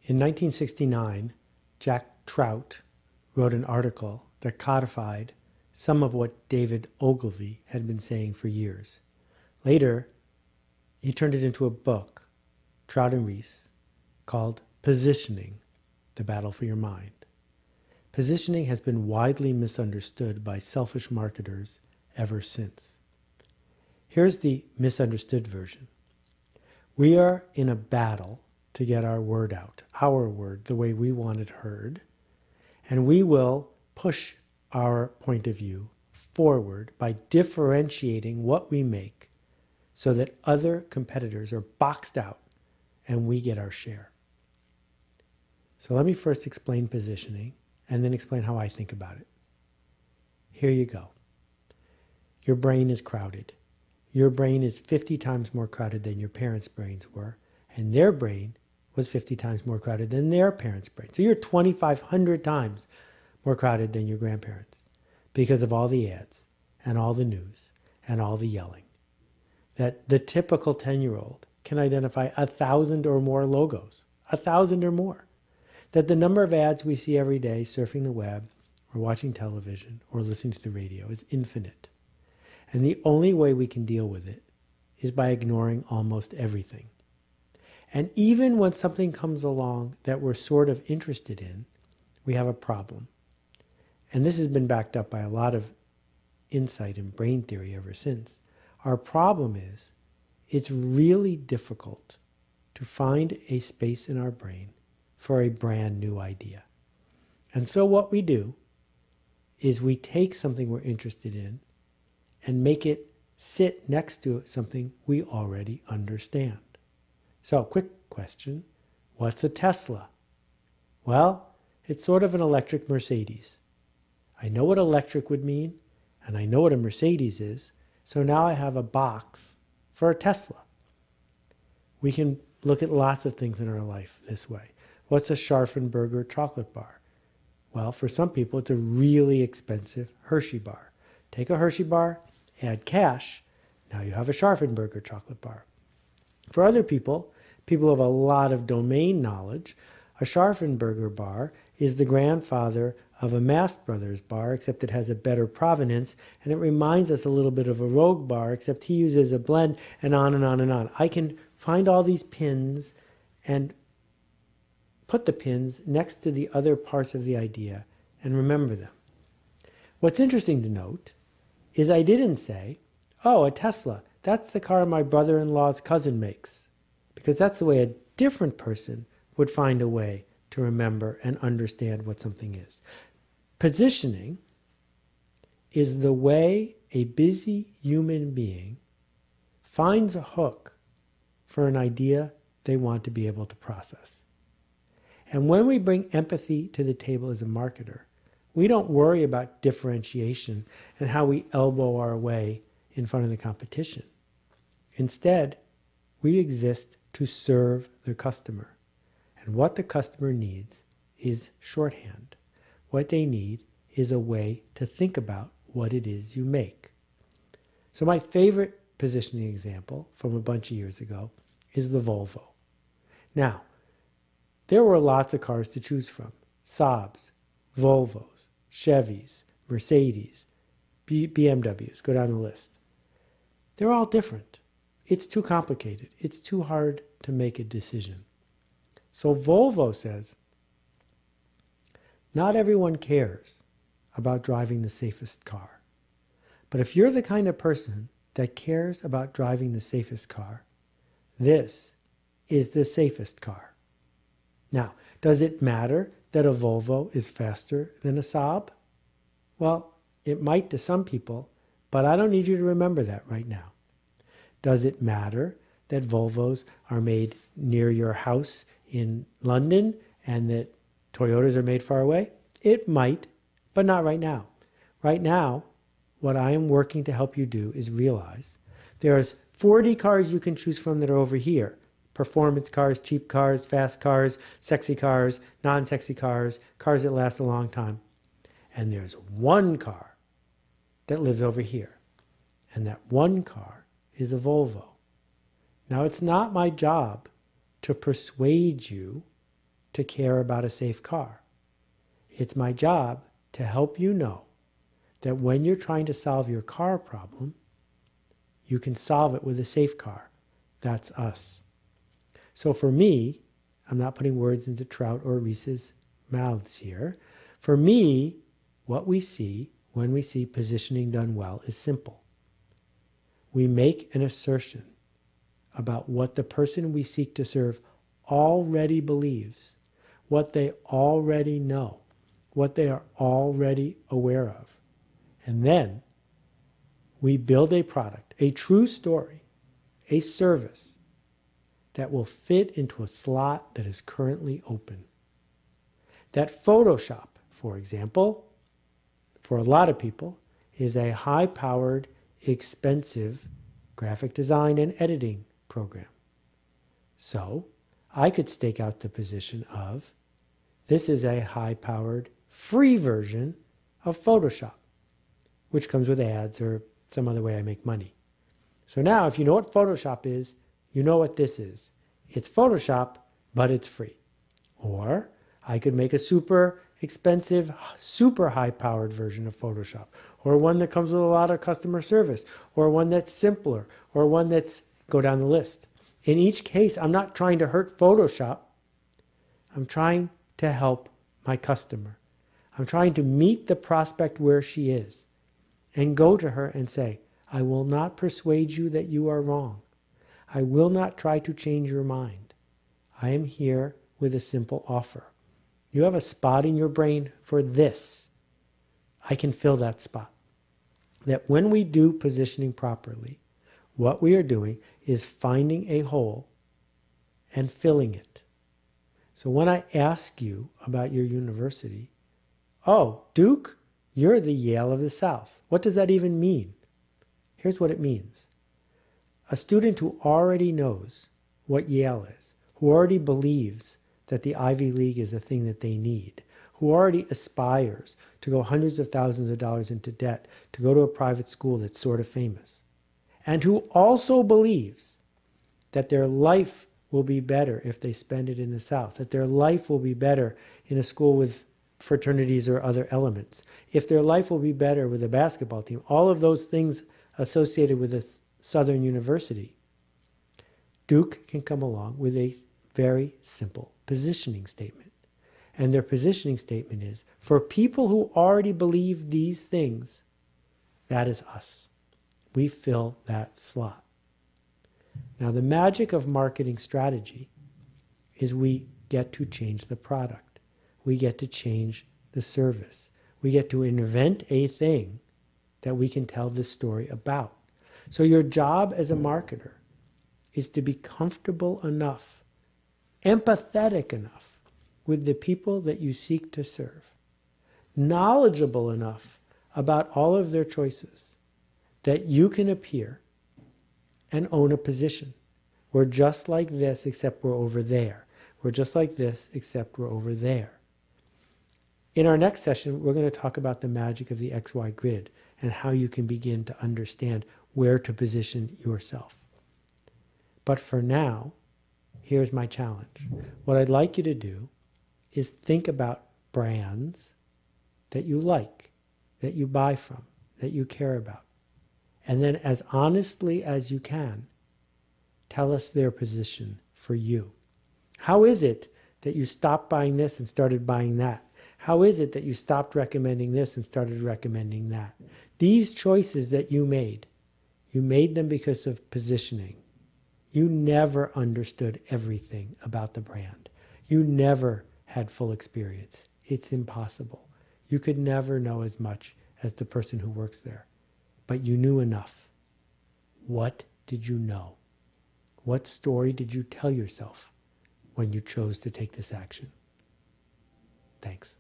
In 1969, Jack Trout wrote an article that codified some of what David Ogilvy had been saying for years. Later, he turned it into a book, Trout and Rees, called Positioning, The Battle for Your Mind. Positioning has been widely misunderstood by selfish marketers ever since. Here's the misunderstood version. We are in a battle to get our word out, our word, the way we want it heard, and we will push our point of view forward by differentiating what we make so that other competitors are boxed out and we get our share. So let me first explain positioning and then explain how I think about it. Here you go. Your brain is crowded. Your brain is 50 times more crowded than your parents' brains were, and their brain was 50 times more crowded than their parents' brain. So you're 2,500 times more crowded than your grandparents because of all the ads and all the news and all the yelling. That the typical 10-year-old can identify 1,000 or more logos, 1,000 or more. That the number of ads we see every day surfing the web or watching television or listening to the radio is infinite. And the only way we can deal with it is by ignoring almost everything. And even when something comes along that we're sort of interested in, we have a problem. And this has been backed up by a lot of insight in brain theory ever since. Our problem is it's really difficult to find a space in our brain for a brand new idea. And so what we do is we take something we're interested in and make it sit next to something we already understand. So, quick question, what's a Tesla? Well, it's sort of an electric Mercedes. I know what electric would mean, and I know what a Mercedes is, so now I have a box for a Tesla. We can look at lots of things in our life this way. What's a Scharfenberger chocolate bar? Well, for some people, it's a really expensive Hershey bar. Take a Hershey bar, add cash, now you have a Scharfenberger chocolate bar. For other people, people who have a lot of domain knowledge, a Scharfenberger bar is the grandfather of a Mast Brothers bar, except it has a better provenance, and it reminds us a little bit of a Rogue bar, except he uses a blend, and on and on and on. I can find all these pins and put the pins next to the other parts of the idea and remember them. What's interesting to note is I didn't say, oh, a Tesla, that's the car my brother-in-law's cousin makes, because that's the way a different person would find a way to remember and understand what something is. Positioning is the way a busy human being finds a hook for an idea they want to be able to process. And when we bring empathy to the table as a marketer, we don't worry about differentiation and how we elbow our way in front of the competition. Instead, we exist to serve the customer. And what the customer needs is shorthand. What they need is a way to think about what it is you make. So my favorite positioning example from a bunch of years ago is the Volvo. Now, there were lots of cars to choose from. Saabs, Volvos, Chevys, Mercedes, BMWs, go down the list. They're all different. It's too complicated. It's too hard to make a decision. So Volvo says, not everyone cares about driving the safest car. But if you're the kind of person that cares about driving the safest car, this is the safest car. Now, does it matter that a Volvo is faster than a Saab? Well, it might to some people, but I don't need you to remember that right now. Does it matter that Volvos are made near your house in London and that Toyotas are made far away? It might, but not right now. Right now, what I am working to help you do is realize there's 40 cars you can choose from that are over here. Performance cars, cheap cars, fast cars, sexy cars, non-sexy cars, cars that last a long time. And there's one car that lives over here. And that one car is a Volvo. Now, it's not my job to persuade you to care about a safe car. It's my job to help you know that when you're trying to solve your car problem, you can solve it with a safe car. That's us. So for me, I'm not putting words into Trout or Reese's mouths here. For me, what we see when we see positioning done well is simple. We make an assertion about what the person we seek to serve already believes, what they already know, what they are already aware of. And then we build a product, a true story, a service that will fit into a slot that is currently open. That Photoshop, for example, for a lot of people, is a high-powered, expensive graphic design and editing program. So I could stake out the position of, this is a high-powered, free version of Photoshop, which comes with ads or some other way I make money. So now if you know what Photoshop is, you know what this is. It's Photoshop, but it's free. Or I could make a super expensive, super high-powered version of Photoshop, or one that comes with a lot of customer service, or one that's simpler, or one that's, go down the list. In each case, I'm not trying to hurt Photoshop. I'm trying to help my customer. I'm trying to meet the prospect where she is and go to her and say, I will not persuade you that you are wrong. I will not try to change your mind. I am here with a simple offer. You have a spot in your brain for this. I can fill that spot. That when we do positioning properly, what we are doing is finding a hole and filling it. So when I ask you about your university, oh, Duke, you're the Yale of the South. What does that even mean? Here's what it means. A student who already knows what Yale is, who already believes that the Ivy League is a thing that they need, who already aspires to go hundreds of thousands of dollars into debt to go to a private school that's sort of famous, and who also believes that their life will be better if they spend it in the South, that their life will be better in a school with fraternities or other elements, if their life will be better with a basketball team, all of those things associated with a Southern university, Duke can come along with a very simple positioning statement. And their positioning statement is, for people who already believe these things, that is us. We fill that slot. Now, the magic of marketing strategy is we get to change the product. We get to change the service. We get to invent a thing that we can tell this story about. So your job as a marketer is to be comfortable enough, empathetic enough with the people that you seek to serve, knowledgeable enough about all of their choices that you can appear and own a position. We're just like this, except we're over there. We're just like this, except we're over there. In our next session, we're going to talk about the magic of the XY grid and how you can begin to understand where to position yourself. But for now, here's my challenge. What I'd like you to do is think about brands that you like, that you buy from, that you care about. And then as honestly as you can, tell us their position for you. How is it that you stopped buying this and started buying that? How is it that you stopped recommending this and started recommending that? These choices that you made them because of positioning. You never understood everything about the brand. You never had full experience. It's impossible. You could never know as much as the person who works there. But you knew enough. What did you know? What story did you tell yourself when you chose to take this action? Thanks.